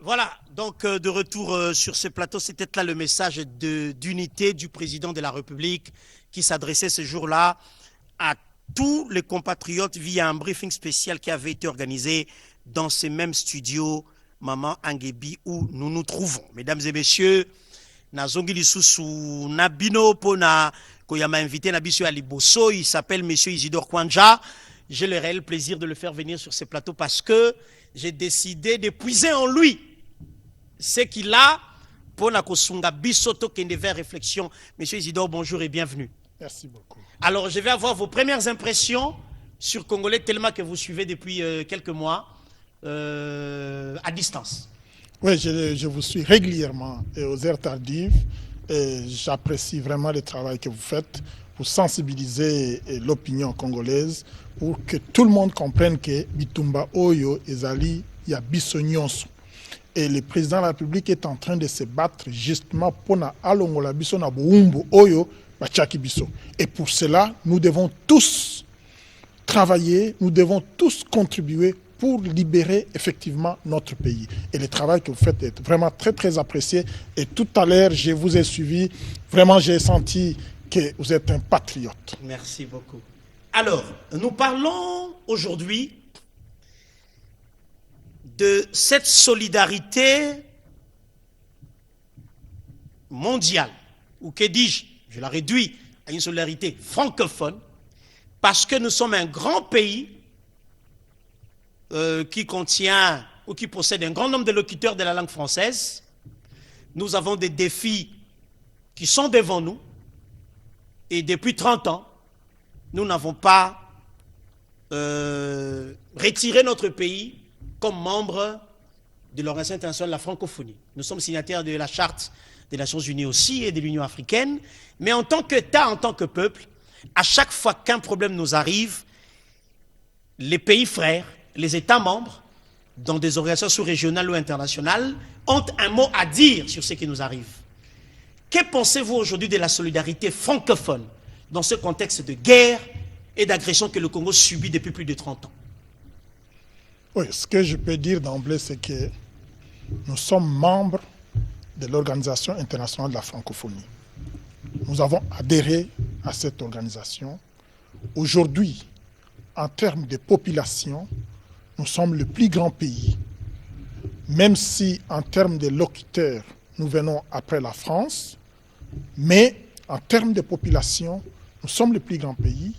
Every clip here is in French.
Voilà, donc de retour sur ce plateau, c'était là le message d'unité du président de la République qui s'adressait ce jour-là à tous les compatriotes via un briefing spécial qui avait été organisé dans ces mêmes studios, Maman Angebi, où nous nous trouvons. Mesdames et messieurs, Nazongi Lisusu Nabino Pona, Koyama invité Nabisu Aliboso, il s'appelle Monsieur Isidore Kwanja. J'ai le réel plaisir de le faire venir sur ce plateau parce que j'ai décidé de puiser en lui ce qu'il a pour la Kosunga Bisoto qui est vers réflexion. Monsieur Isidore, bonjour et bienvenue. Merci beaucoup. Alors, je vais avoir vos premières impressions sur Congolais, tellement que vous suivez depuis quelques mois à distance. Oui, je vous suis régulièrement et aux heures tardives. J'apprécie vraiment le travail que vous faites pour sensibiliser l'opinion congolaise, pour que tout le monde comprenne que Bitumba Oyo Ezali Yabiso Nyonso. Et le président de la République est en train de se battre justement pour na alongola biso na boumbu Oyo Bachaki Biso. Et pour cela, nous devons tous travailler, nous devons tous contribuer pour libérer effectivement notre pays. Et le travail que vous faites est vraiment très très apprécié. Et tout à l'heure, je vous ai suivi, vraiment j'ai senti que vous êtes un patriote. Merci beaucoup. Alors, nous parlons aujourd'hui de cette solidarité mondiale, ou que dis-je, je la réduis à une solidarité francophone, parce que nous sommes un grand pays qui contient ou qui possède un grand nombre de locuteurs de la langue française. Nous avons des défis qui sont devant nous, et depuis 30 ans, nous n'avons pas retiré notre pays comme membre de l'Organisation internationale de la francophonie. Nous sommes signataires de la Charte des Nations Unies aussi et de l'Union africaine, mais en tant qu'État, en tant que peuple, à chaque fois qu'un problème nous arrive, les pays frères, les États membres, dans des organisations sous-régionales ou internationales, ont un mot à dire sur ce qui nous arrive. Que pensez-vous aujourd'hui de la solidarité francophone dans ce contexte de guerre et d'agression que le Congo subit depuis plus de 30 ans? Oui, ce que je peux dire d'emblée, c'est que nous sommes membres de l'Organisation internationale de la francophonie. Nous avons adhéré à cette organisation. Aujourd'hui, en termes de population, nous sommes le plus grand pays. Même si en termes de locuteurs, nous venons après la France, mais en termes de population, nous sommes le plus grand pays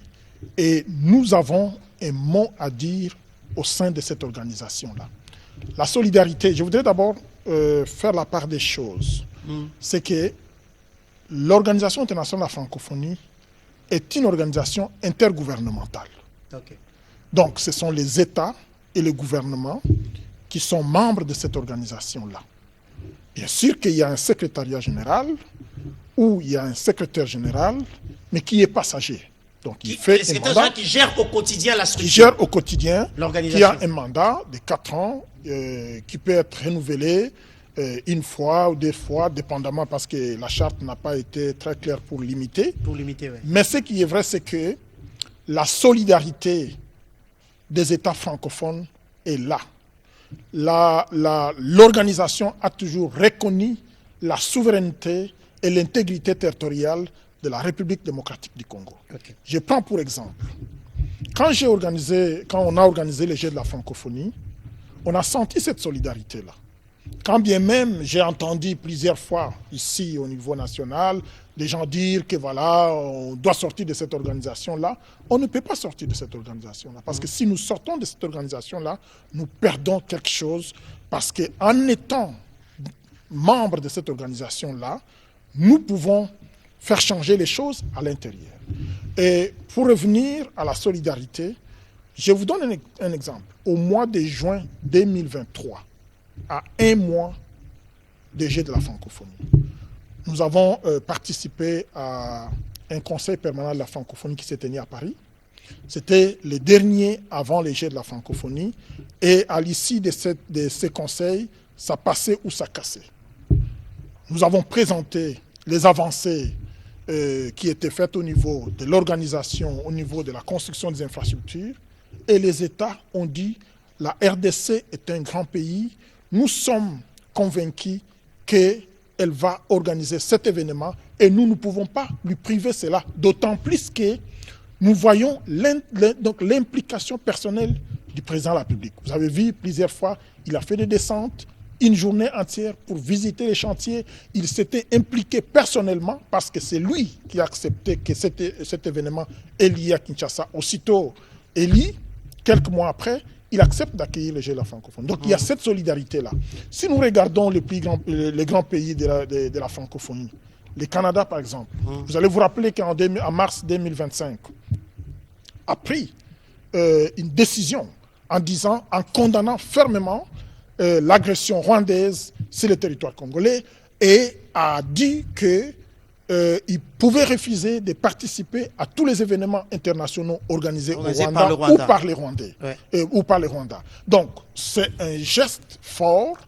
et nous avons un mot à dire au sein de cette organisation-là. La solidarité, je voudrais d'abord faire la part des choses. C'est que l'Organisation internationale de la francophonie est une organisation intergouvernementale. Okay. Donc, ce sont les États et le gouvernement qui sont membres de cette organisation-là. Bien sûr qu'il y a un secrétariat général ou il y a un secrétaire général, mais qui est passager. Donc, il fait un mandat qui gère au quotidien la structure. Qui gère au quotidien, l'organisation. Qui a un mandat de 4 ans qui peut être renouvelé une fois ou 2 fois, dépendamment parce que la charte n'a pas été très claire pour limiter. Pour limiter, oui. Mais ce qui est vrai, c'est que la solidarité des États francophones est là. L'organisation a toujours reconnu la souveraineté et l'intégrité territoriale de la République démocratique du Congo. Okay. Je prends pour exemple, quand on a organisé les Jeux de la francophonie, on a senti cette solidarité-là. Quand bien même j'ai entendu plusieurs fois ici au niveau national des gens dire que voilà, on doit sortir de cette organisation-là, on ne peut pas sortir de cette organisation-là. Parce que si nous sortons de cette organisation-là, nous perdons quelque chose. Parce qu'en étant membre de cette organisation-là, nous pouvons faire changer les choses à l'intérieur. Et pour revenir à la solidarité, je vous donne un exemple. Au mois de juin 2023, à 1 mois des Jeux de la francophonie, nous avons participé à un conseil permanent de la francophonie qui s'est tenu à Paris. C'était le dernier avant les Jeux de la francophonie. Et à l'issue de ces conseils, ça passait ou ça cassait. Nous avons présenté les avancées qui étaient faites au niveau de l'organisation, au niveau de la construction des infrastructures. Et les États ont dit, la RDC est un grand pays, nous sommes convaincue qu'elle va organiser cet événement et nous ne pouvons pas lui priver cela, d'autant plus que nous voyons l'implication personnelle du président de la République. Vous avez vu plusieurs fois, il a fait des descentes, une journée entière pour visiter les chantiers. Il s'était impliqué personnellement parce que c'est lui qui a accepté que cet événement est lié à Kinshasa. Aussitôt élu, quelques mois après, il accepte d'accueillir les Jeux de la francophonie. Donc il y a cette solidarité-là. Si nous regardons les grands pays de la francophonie, le Canada par exemple, vous allez vous rappeler qu'en mars 2025, a pris une décision en condamnant fermement l'agression rwandaise sur le territoire congolais et a dit qu'il pouvait refuser de participer à tous les événements internationaux organisés au Rwanda ou par les Rwandais. Ou par les Rwandais. Donc, c'est un geste fort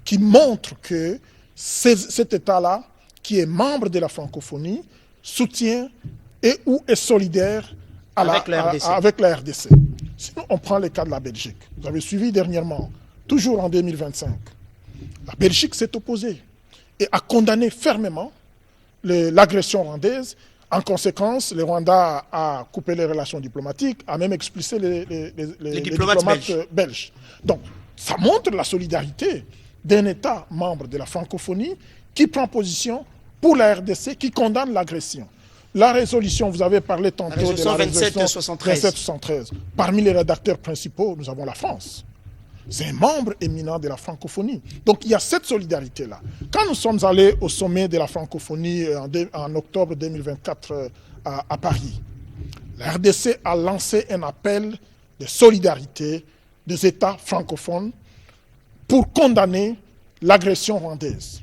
qui montre que cet État-là, qui est membre de la francophonie, soutient et ou est solidaire avec la RDC. Sinon, on prend le cas de la Belgique. Vous avez suivi dernièrement, toujours en 2025, la Belgique s'est opposée et a condamné fermement l'agression rwandaise. En conséquence, le Rwanda a coupé les relations diplomatiques, a même expulsé les diplomates belges. Donc, ça montre la solidarité d'un État membre de la francophonie qui prend position pour la RDC, qui condamne l'agression. La résolution, vous avez parlé tantôt de la résolution 2773. Parmi les rédacteurs principaux, nous avons la France. C'est un membre éminent de la francophonie. Donc il y a cette solidarité-là. Quand nous sommes allés au sommet de la francophonie en octobre 2024 à Paris, la RDC a lancé un appel de solidarité des États francophones pour condamner l'agression rwandaise.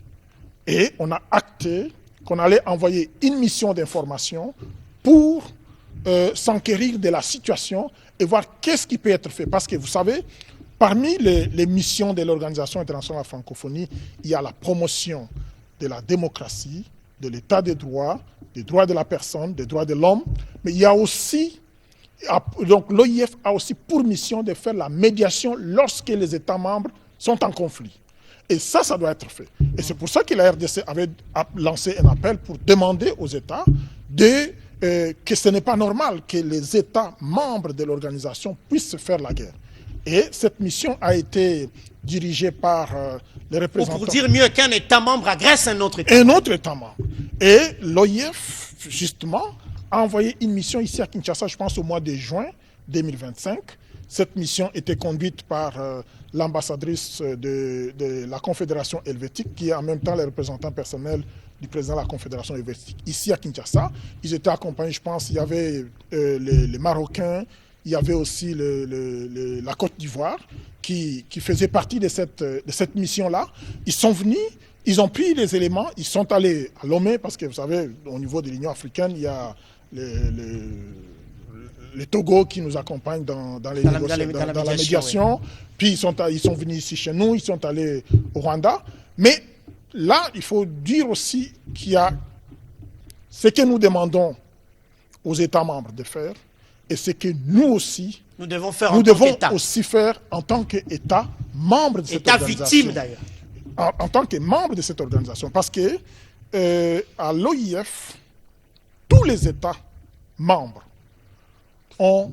Et on a acté qu'on allait envoyer une mission d'information pour s'enquérir de la situation et voir qu'est-ce qui peut être fait. Parce que vous savez, parmi les missions de l'Organisation internationale de la francophonie, il y a la promotion de la démocratie, de l'état des droits de la personne, des droits de l'homme, mais il y a aussi, donc l'OIF a aussi pour mission de faire la médiation lorsque les États membres sont en conflit. Et ça doit être fait. Et c'est pour ça que la RDC avait lancé un appel pour demander aux États que ce n'est pas normal que les États membres de l'organisation puissent se faire la guerre. Et cette mission a été dirigée par les représentants... Pour dire mieux qu'un État membre agresse un autre État membre. Un autre État membre. Et l'OIF, justement, a envoyé une mission ici à Kinshasa, je pense au mois de juin 2025. Cette mission était conduite par l'ambassadrice de la Confédération helvétique, qui est en même temps le représentant personnel du président de la Confédération helvétique, ici à Kinshasa. Ils étaient accompagnés, je pense, il y avait les Marocains, il y avait aussi la Côte d'Ivoire qui faisait partie de cette mission-là. Ils sont venus, ils ont pris les éléments, ils sont allés à Lomé, parce que vous savez, au niveau de l'Union africaine, il y a les Togo qui nous accompagnent dans la médiation. Oui. Puis ils sont venus ici chez nous, ils sont allés au Rwanda. Mais là, il faut dire aussi qu'il y a ce que nous demandons aux États membres de faire et ce que nous aussi, nous devons faire aussi faire en tant qu'État membre de cette organisation. État victime d'ailleurs. En tant que membre de cette organisation. Parce que à l'OIF, tous les États membres ont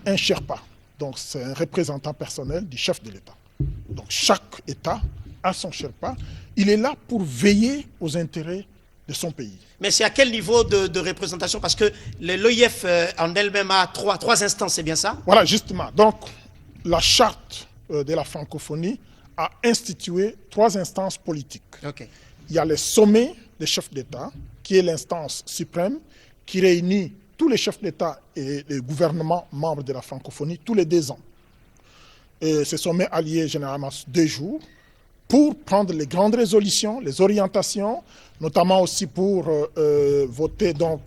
un Sherpa. Donc, c'est un représentant personnel du chef de l'État. Donc, chaque État a son Sherpa. Il est là pour veiller aux intérêts de son pays. Mais c'est à quel niveau de représentation? Parce que l'OIF en elle-même a trois instances, c'est bien ça? Voilà, justement. Donc, la charte de la francophonie a institué 3 instances politiques. Okay. Il y a le sommet des chefs d'État, qui est l'instance suprême, qui réunit tous les chefs d'État et les gouvernements membres de la francophonie tous les 2 ans. Et ce sommet a lieu généralement 2 jours pour prendre les grandes résolutions, les orientations, notamment aussi pour voter donc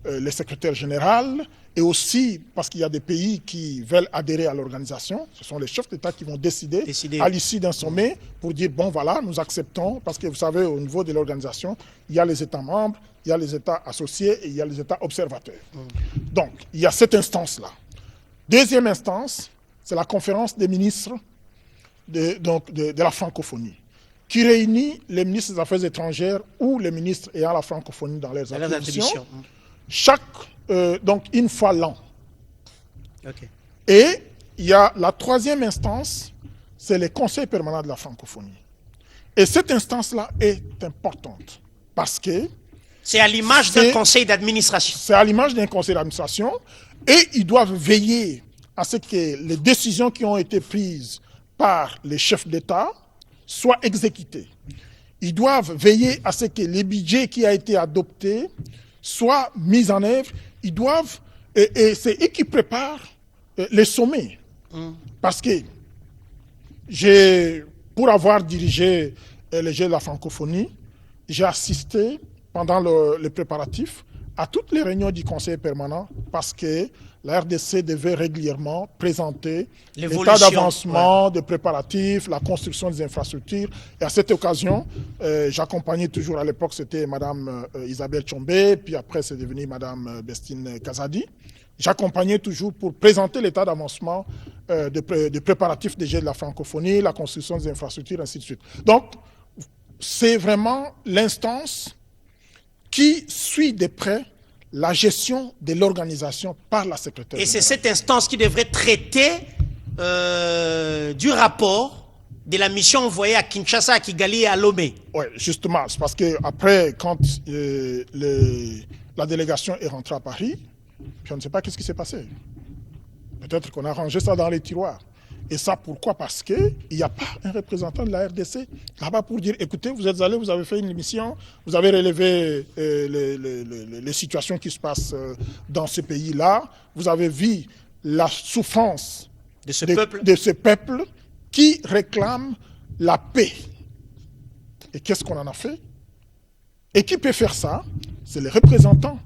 le secrétaire général et aussi parce qu'il y a des pays qui veulent adhérer à l'organisation. Ce sont les chefs d'État qui vont décider à l'issue d'un sommet pour dire bon voilà, nous acceptons, parce que vous savez au niveau de l'organisation, il y a les États membres, il y a les États associés et il y a les États observateurs. Donc, il y a cette instance-là. Deuxième instance, c'est la conférence des ministres de la francophonie, qui réunit les ministres des Affaires étrangères ou les ministres ayant la francophonie dans leurs attributions, donc une fois l'an. Okay. Et il y a la troisième instance, c'est le Conseil permanent de la francophonie. Et cette instance-là est importante parce que c'est à l'image d'un conseil d'administration. C'est à l'image d'un conseil d'administration et ils doivent veiller à ce que les décisions qui ont été prises par les chefs d'État soient exécutées. Ils doivent veiller à ce que les budgets qui ont été adoptés soient mis en œuvre. Ils doivent, et c'est eux qui préparent les sommets. Parce que pour avoir dirigé les Jeux de la francophonie, j'ai assisté pendant les préparatifs à toutes les réunions du Conseil permanent parce que la RDC devait régulièrement présenter l'état d'avancement, des préparatifs, la construction des infrastructures. Et à cette occasion, j'accompagnais toujours, à l'époque, c'était Mme Isabelle Tchombé, puis après c'est devenu Mme Bestine Kazadi. J'accompagnais toujours pour présenter l'état d'avancement des préparatifs des Jeux de la francophonie, la construction des infrastructures, ainsi de suite. Donc, c'est vraiment l'instance qui suit de près la gestion de l'organisation par la secrétaire. Et c'est cette instance qui devrait traiter du rapport de la mission envoyée à Kinshasa, à Kigali et à Lomé. Oui, justement, c'est parce qu'après, quand la délégation est rentrée à Paris, puis on ne sait pas qu'est-ce qui s'est passé. Peut-être qu'on a rangé ça dans les tiroirs. Et ça, pourquoi? Parce qu'il n'y a pas un représentant de la RDC là-bas pour dire, écoutez, vous êtes allés, vous avez fait une émission, vous avez relevé les situations qui se passent dans ce pays-là, vous avez vu la souffrance de ce peuple qui réclame la paix. Et qu'est-ce qu'on en a fait? Et qui peut faire ça? C'est les représentants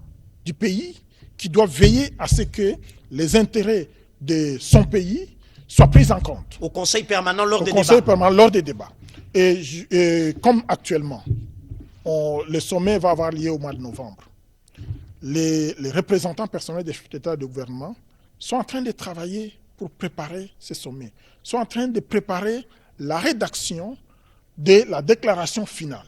du pays qui doivent veiller à ce que les intérêts de son pays soient pris en compte. Au Conseil permanent lors des débats. Au Conseil permanent lors des débats. Et comme actuellement, le sommet va avoir lieu au mois de novembre, les représentants personnels des chefs d'État et de gouvernement sont en train de travailler pour préparer ce sommet, sont en train de préparer la rédaction de la déclaration finale.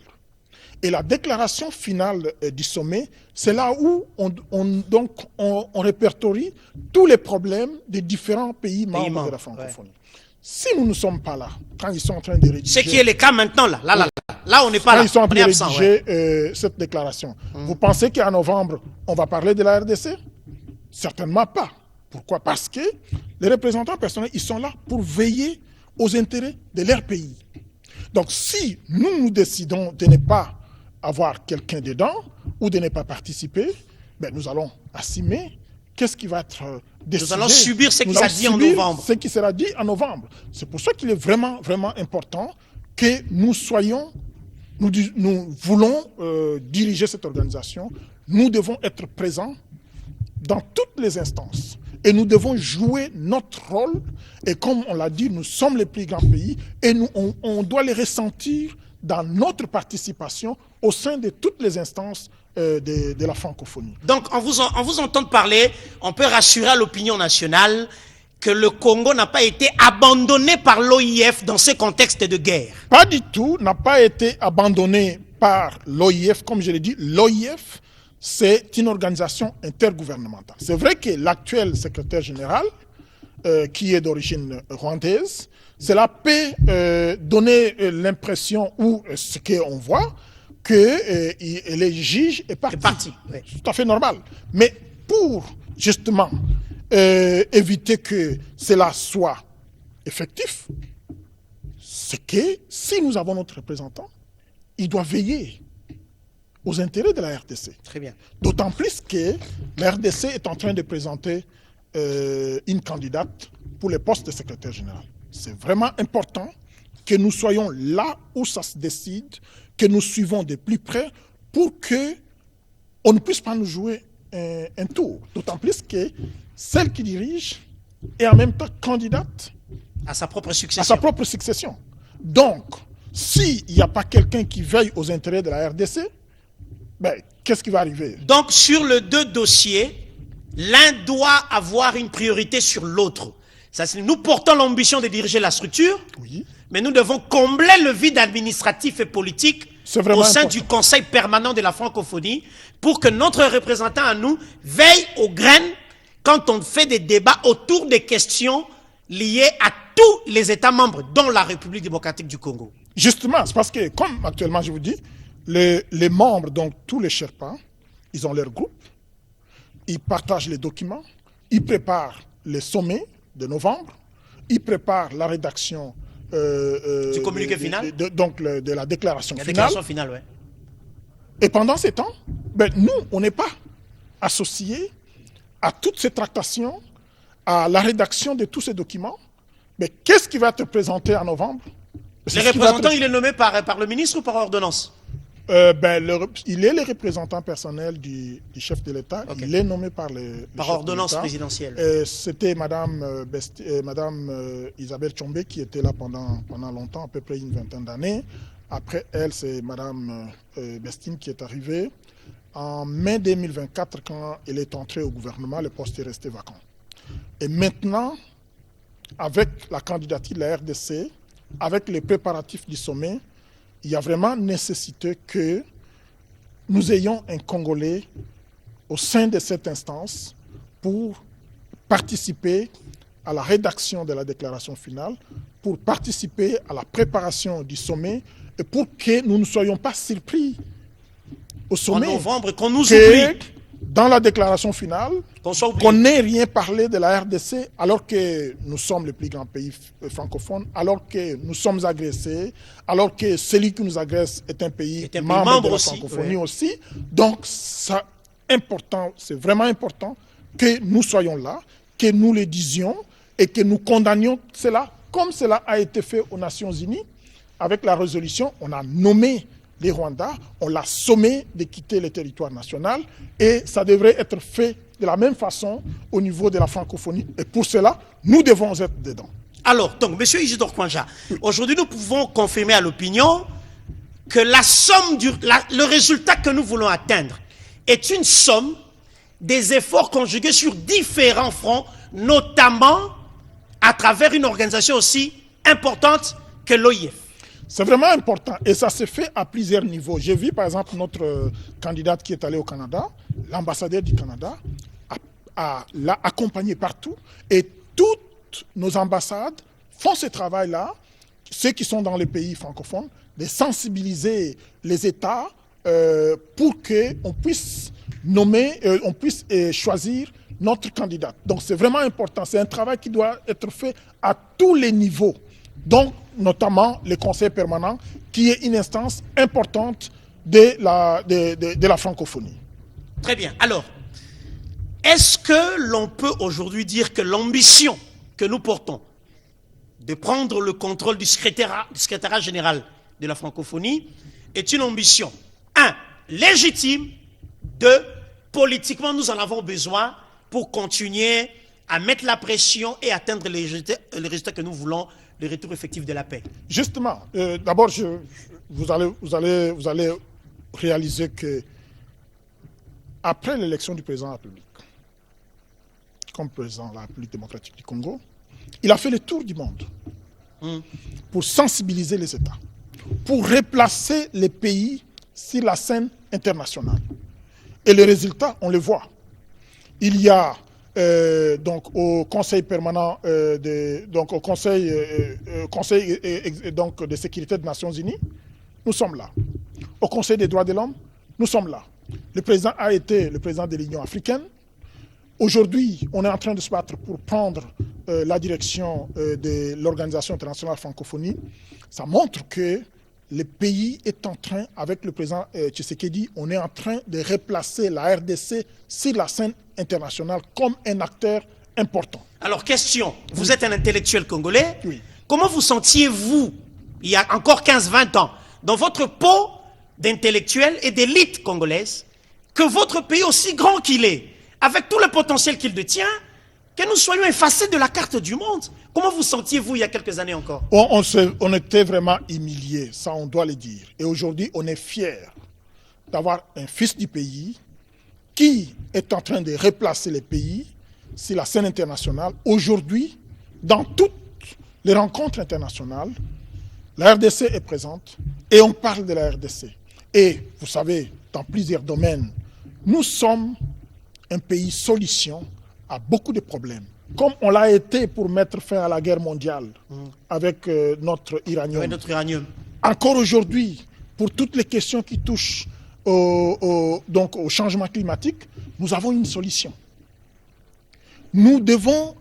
Et la déclaration finale du sommet, c'est là où on répertorie tous les problèmes des différents pays membres de la francophonie. Ouais. Si nous ne sommes pas là, quand ils sont en train de rédiger... Ce qui est le cas maintenant, là on n'est pas là. Quand ils sont en train de rédiger cette déclaration, vous pensez qu'en novembre, on va parler de la RDC? Certainement pas. Pourquoi? Parce que les représentants personnels, ils sont là pour veiller aux intérêts de leur pays. Donc si nous décidons de ne pas avoir quelqu'un dedans ou de ne pas participer, ben nous allons assumer qu'est-ce qui va être décidé. Nous allons subir ce qui sera dit en novembre. Ce qui sera dit en novembre. C'est pour ça qu'il est vraiment, vraiment important que nous soyons, nous voulons diriger cette organisation. Nous devons être présents dans toutes les instances. Et nous devons jouer notre rôle. Et comme on l'a dit, nous sommes les plus grands pays et on doit les ressentir dans notre participation au sein de toutes les instances de la francophonie. Donc, en vous entendant parler, on peut rassurer à l'opinion nationale que le Congo n'a pas été abandonné par l'OIF dans ce contexte de guerre. Pas du tout, n'a pas été abandonné par l'OIF. Comme je l'ai dit, l'OIF, c'est une organisation intergouvernementale. C'est vrai que l'actuel secrétaire général, qui est d'origine rwandaise, cela peut donner l'impression, ou ce qu'on voit, que les juges est parti. Oui. C'est tout à fait normal. Mais pour, justement, éviter que cela soit effectif, c'est que si nous avons notre représentant, il doit veiller aux intérêts de la RDC. Très bien. D'autant plus que la RDC est en train de présenter une candidate pour le poste de secrétaire général. C'est vraiment important que nous soyons là où ça se décide, que nous suivons de plus près pour qu'on ne puisse pas nous jouer un tour. D'autant plus que celle qui dirige est en même temps candidate à sa propre succession. À sa propre succession. Donc, s'il n'y a pas quelqu'un qui veille aux intérêts de la RDC, ben, qu'est-ce qui va arriver? Donc, sur les deux dossiers, l'un doit avoir une priorité sur l'autre. Nous portons l'ambition de diriger la structure, Oui. mais nous devons combler le vide administratif et politique au sein du Conseil permanent de la francophonie pour que notre représentant à nous veille aux graines quand on fait des débats autour des questions liées à tous les États membres, dont la République démocratique du Congo. Justement, c'est parce que, comme actuellement je vous dis, les membres, donc tous les Sherpas, ils ont leur groupe, ils partagent les documents, ils préparent les sommets de novembre, ils préparent la rédaction du communiqué final, de la déclaration la finale. déclaration finale, ouais. Et pendant ces temps, ben, nous, on n'est pas associés à toutes ces tractations, à la rédaction de tous ces documents. Mais qu'est-ce qui va être présenté en novembre? Le représentant, il est nommé par le ministre ou par ordonnance? Il est le représentant personnel du chef de l'État. Okay. Il est nommé par par ordonnance présidentielle. C'était Madame Isabelle Tchombé qui était là pendant longtemps, à peu près une vingtaine d'années. Après elle, c'est Madame Bestine qui est arrivée. En mai 2024, quand elle est entrée au gouvernement, le poste est resté vacant. Et maintenant, avec la candidature de la RDC, avec les préparatifs du sommet, il y a vraiment nécessité que nous ayons un Congolais au sein de cette instance pour participer à la rédaction de la déclaration finale, pour participer à la préparation du sommet et pour que nous ne soyons pas surpris au sommet. En novembre, qu'on nous oublie. Dans la déclaration finale, qu'on n'ait rien parlé de la RDC alors que nous sommes le plus grand pays francophone, alors que nous sommes agressés, alors que celui qui nous agresse est un pays membre de la francophonie aussi. Donc, c'est vraiment important que nous soyons là, que nous le disions et que nous condamnions cela, comme cela a été fait aux Nations Unies. Avec la résolution, on a nommé les Rwandais, on l'a sommé de quitter le territoire national et ça devrait être fait de la même façon au niveau de la francophonie. Et pour cela, nous devons être dedans. Alors, donc, M. Isidore Kwanja, aujourd'hui, nous pouvons confirmer à l'opinion que la somme, le résultat que nous voulons atteindre est une somme des efforts conjugués sur différents fronts, notamment à travers une organisation aussi importante que l'OIF. C'est vraiment important et ça se fait à plusieurs niveaux. J'ai vu par exemple notre candidate qui est allée au Canada, l'ambassadeur du Canada l'a accompagné partout et toutes nos ambassades font ce travail-là, ceux qui sont dans les pays francophones, de sensibiliser les États pour qu'on puisse nommer, on puisse choisir notre candidate. Donc c'est vraiment important, c'est un travail qui doit être fait à tous les niveaux. Donc, notamment le Conseil permanent, qui est une instance importante de la francophonie. Très bien. Alors, est-ce que l'on peut aujourd'hui dire que l'ambition que nous portons de prendre le contrôle du secrétariat général de la francophonie est une ambition, 1, légitime, 2, politiquement, nous en avons besoin pour continuer à mettre la pression et atteindre les résultats que nous voulons, le retour effectif de la paix? Justement, d'abord, vous allez réaliser que après l'élection du président de la République, comme président de la République démocratique du Congo, il a fait le tour du monde pour sensibiliser les États, pour replacer les pays sur la scène internationale. Et les résultats, on les voit. Il y a donc au Conseil permanent au Conseil de sécurité des Nations Unies, nous sommes là. Au Conseil des droits de l'homme, nous sommes là. Le président a été le président de l'Union africaine. Aujourd'hui, on est en train de se battre pour prendre la direction de l'Organisation internationale francophonie. Ça montre que le pays est en train, avec le président Tshisekedi, on est en train de replacer la RDC sur la scène internationale comme un acteur important. Alors, question, vous êtes un intellectuel congolais. Oui. Comment vous sentiez-vous, il y a encore 15-20 ans, dans votre peau d'intellectuel et d'élite congolaise, que votre pays, aussi grand qu'il est, avec tout le potentiel qu'il détient, que nous soyons effacés de la carte du monde? Comment vous sentiez-vous il y a quelques années encore? On était vraiment humiliés, ça on doit le dire. Et aujourd'hui, on est fiers d'avoir un fils du pays qui est en train de replacer les pays sur la scène internationale. Aujourd'hui, dans toutes les rencontres internationales, la RDC est présente et on parle de la RDC. Et vous savez, dans plusieurs domaines, nous sommes un pays solution à beaucoup de problèmes. Comme on l'a été pour mettre fin à la guerre mondiale avec notre uranium. Oui, notre uranium. Encore aujourd'hui, pour toutes les questions qui touchent donc au changement climatique, nous avons une solution. Nous devons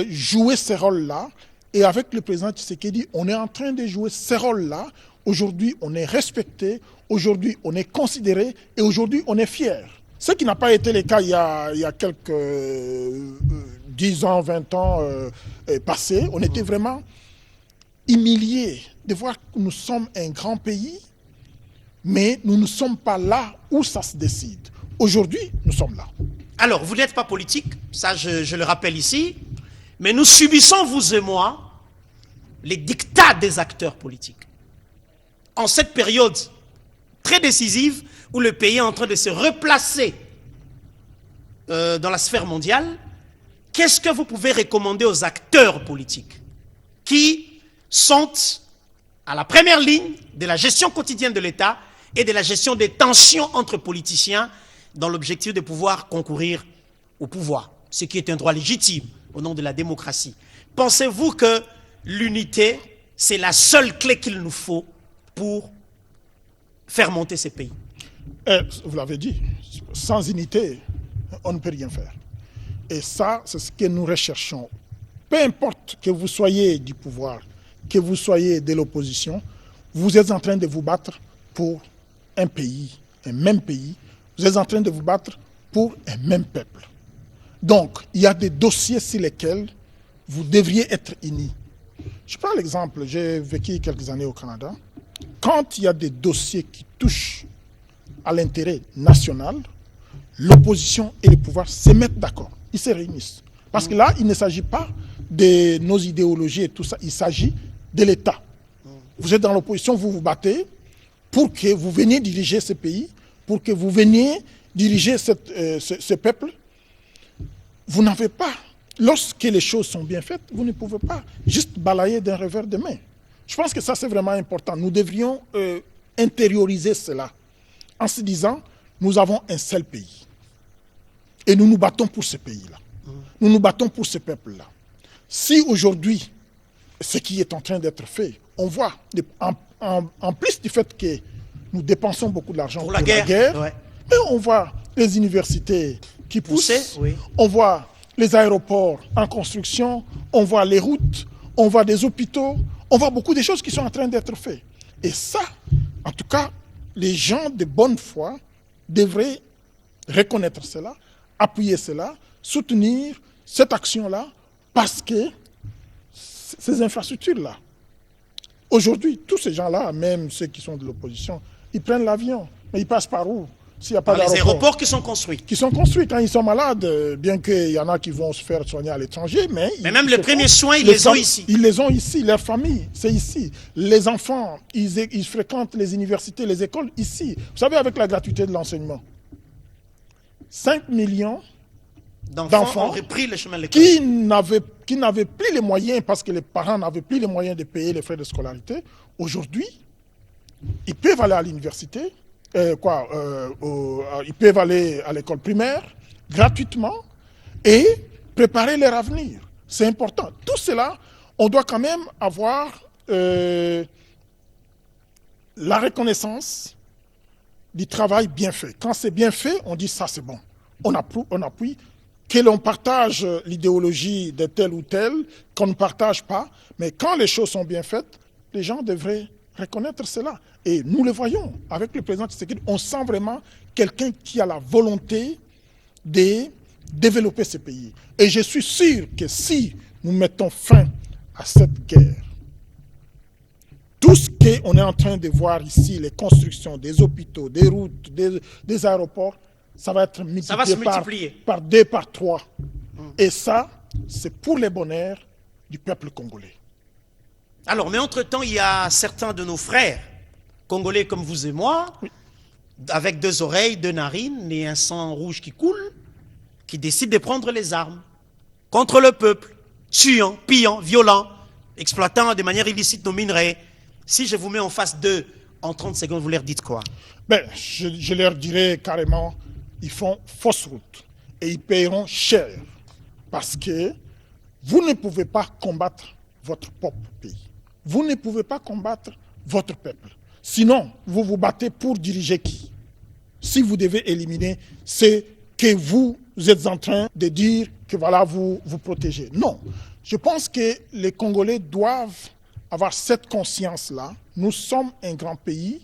jouer ces rôles-là. Et avec le président Tshisekedi, on est en train de jouer ces rôles-là. Aujourd'hui, on est respecté. Aujourd'hui, on est considéré. Et aujourd'hui, on est fier. Ce qui n'a pas été le cas il y a quelques 10 ans, 20 ans passés. On était vraiment humiliés de voir que nous sommes un grand pays, mais nous ne sommes pas là où ça se décide. Aujourd'hui, nous sommes là. Alors, vous n'êtes pas politique, ça je le rappelle ici, mais nous subissons, vous et moi, les dictats des acteurs politiques. En cette période très décisive où le pays est en train de se replacer dans la sphère mondiale, qu'est-ce que vous pouvez recommander aux acteurs politiques qui sont à la première ligne de la gestion quotidienne de l'État et de la gestion des tensions entre politiciens dans l'objectif de pouvoir concourir au pouvoir, ce qui est un droit légitime au nom de la démocratie. Pensez-vous que l'unité, c'est la seule clé qu'il nous faut pour faire monter ces pays? Vous l'avez dit, sans unité, on ne peut rien faire. Et ça, c'est ce que nous recherchons. Peu importe que vous soyez du pouvoir, que vous soyez de l'opposition, vous êtes en train de vous battre pour un pays, un même pays. Vous êtes en train de vous battre pour un même peuple. Donc, il y a des dossiers sur lesquels vous devriez être unis. Je prends l'exemple, j'ai vécu quelques années au Canada. Quand il y a des dossiers qui touchent à l'intérêt national, l'opposition et le pouvoir se mettent d'accord. Ils se réunissent. Parce que là, il ne s'agit pas de nos idéologies et tout ça, il s'agit de l'État. Vous êtes dans l'opposition, vous vous battez pour que vous veniez diriger ce pays, pour que vous veniez diriger ce peuple. Vous n'avez pas, lorsque les choses sont bien faites, vous ne pouvez pas juste balayer d'un revers de main. Je pense que ça, c'est vraiment important. Nous devrions intérioriser cela en se disant, nous avons un seul pays. Et nous nous battons pour ce pays-là. Nous nous battons pour ce peuple-là. Si aujourd'hui, ce qui est en train d'être fait, on voit, en plus du fait que nous dépensons beaucoup d'argent pour la guerre, ouais. Mais on voit les universités qui poussent, oui. On voit les aéroports en construction, on voit les routes, on voit des hôpitaux, on voit beaucoup de choses qui sont en train d'être faites. Et ça, en tout cas, les gens de bonne foi devraient reconnaître cela, appuyer cela, soutenir cette action-là, parce que ces infrastructures-là, aujourd'hui, tous ces gens-là, même ceux qui sont de l'opposition, ils prennent l'avion, mais ils passent par où? S'il n'y a pas les aéroports qui sont construits. Qui sont construits quand ils sont malades, bien qu'il y en a qui vont se faire soigner à l'étranger, mais même les premiers soins, ils les ont ici. Ils les ont ici, leur famille, c'est ici. Les enfants, ils fréquentent les universités, les écoles ici. Vous savez, avec la gratuité de l'enseignement, 5 millions d'enfants ont repris le chemin de l'école. qui n'avaient plus les moyens, parce que les parents n'avaient plus les moyens de payer les frais de scolarité. Aujourd'hui, ils peuvent aller à l'université, ils peuvent aller à l'école primaire gratuitement et préparer leur avenir. C'est important. Tout cela, on doit quand même avoir la reconnaissance du travail bien fait. Quand c'est bien fait, on dit ça c'est bon. On appuie. Que l'on partage l'idéologie de tel ou tel, qu'on ne partage pas, mais quand les choses sont bien faites, les gens devraient reconnaître cela. Et nous le voyons avec le président Tshisekedi, on sent vraiment quelqu'un qui a la volonté de développer ce pays. Et je suis sûr que si nous mettons fin à cette guerre, tout ce qu'on est en train de voir ici, les constructions des hôpitaux, des routes, des aéroports, ça va être multiplié par 2, par 3. Et ça, c'est pour le bonheur du peuple congolais. Alors, mais entre-temps, il y a certains de nos frères, congolais comme vous et moi, oui, avec 2 oreilles, 2 narines et un sang rouge qui coule, qui décident de prendre les armes contre le peuple tuant, pillant, violant, exploitant de manière illicite nos minerais. Si je vous mets en face d'eux, en 30 secondes, vous leur dites quoi? Ben, je leur dirais carrément, ils font fausse route et ils paieront cher parce que vous ne pouvez pas combattre votre propre pays. Vous ne pouvez pas combattre votre peuple. Sinon, vous vous battez pour diriger qui? Si vous devez éliminer ceux que vous êtes en train de dire que voilà, vous protégez. Non. Je pense que les Congolais doivent avoir cette conscience-là. Nous sommes un grand pays.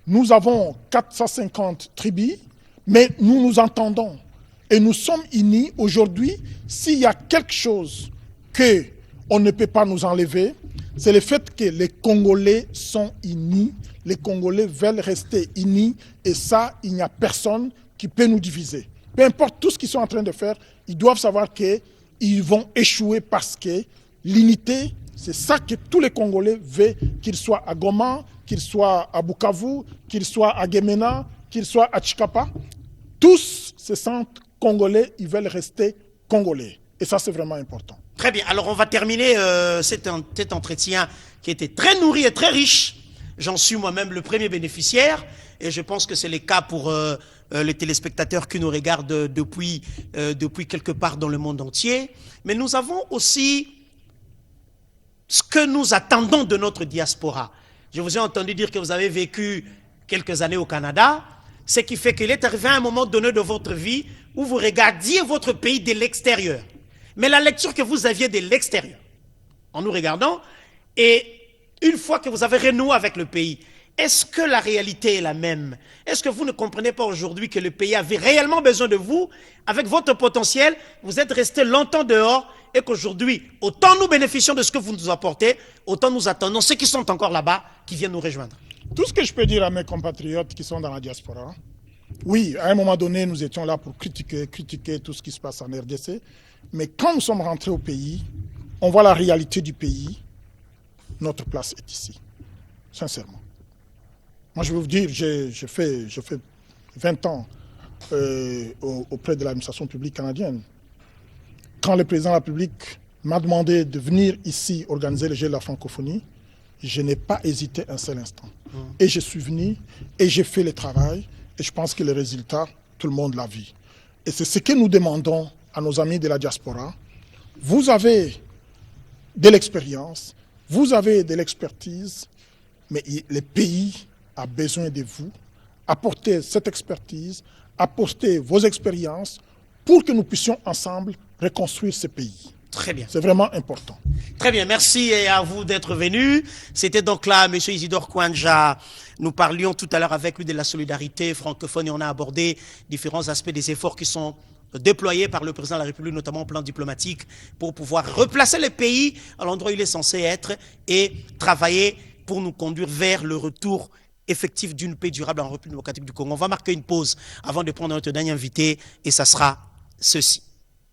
Nous avons 450 tribus, mais nous nous entendons. Et nous sommes unis. Aujourd'hui, s'il y a quelque chose qu'on ne peut pas nous enlever, c'est le fait que les Congolais sont unis. Les Congolais veulent rester unis. Et ça, il n'y a personne qui peut nous diviser. Peu importe tout ce qu'ils sont en train de faire, ils doivent savoir qu'ils vont échouer parce que l'unité, c'est ça que tous les Congolais veulent, qu'ils soient à Goma, qu'ils soient à Bukavu, qu'ils soient à Gemena, qu'ils soient à Chikapa. Tous se sentent Congolais, ils veulent rester Congolais. Et ça, c'est vraiment important. Très bien. Alors, on va terminer cet entretien qui était très nourri et très riche. J'en suis moi-même le premier bénéficiaire. Et je pense que c'est le cas pour les téléspectateurs qui nous regardent depuis quelque part dans le monde entier. Mais nous avons aussi ce que nous attendons de notre diaspora. Je vous ai entendu dire que vous avez vécu quelques années au Canada, ce qui fait qu'il est arrivé à un moment donné de votre vie où vous regardiez votre pays de l'extérieur. Mais la lecture que vous aviez de l'extérieur, en nous regardant, et une fois que vous avez renoué avec le pays, est-ce que la réalité est la même? Est-ce que vous ne comprenez pas aujourd'hui que le pays avait réellement besoin de vous? Avec votre potentiel, vous êtes resté longtemps dehors et qu'aujourd'hui, autant nous bénéficions de ce que vous nous apportez, autant nous attendons ceux qui sont encore là-bas, qui viennent nous rejoindre. Tout ce que je peux dire à mes compatriotes qui sont dans la diaspora, oui, à un moment donné, nous étions là pour critiquer tout ce qui se passe en RDC, mais quand nous sommes rentrés au pays, on voit la réalité du pays, notre place est ici, sincèrement. Moi, je vais vous dire, j'ai fait 20 ans auprès de l'administration publique canadienne. Quand le président de la République m'a demandé de venir ici organiser le Jeu de la francophonie, je n'ai pas hésité un seul instant. Et je suis venu et j'ai fait le travail et je pense que le résultat, tout le monde l'a vu. Et c'est ce que nous demandons à nos amis de la diaspora. Vous avez de l'expérience, vous avez de l'expertise, mais le pays a besoin de vous. Apportez cette expertise, apportez vos expériences pour que nous puissions ensemble reconstruire ce pays. Très bien. C'est vraiment important. Très bien, merci à vous d'être venus. C'était donc là M. Isidore Kwanja. Nous parlions tout à l'heure avec lui de la solidarité francophone et on a abordé différents aspects des efforts qui sont déployés par le président de la République, notamment au plan diplomatique, pour pouvoir replacer le pays à l'endroit où il est censé être et travailler pour nous conduire vers le retour effectif d'une paix durable en République démocratique du Congo. On va marquer une pause avant de prendre notre dernier invité et ça sera ceci.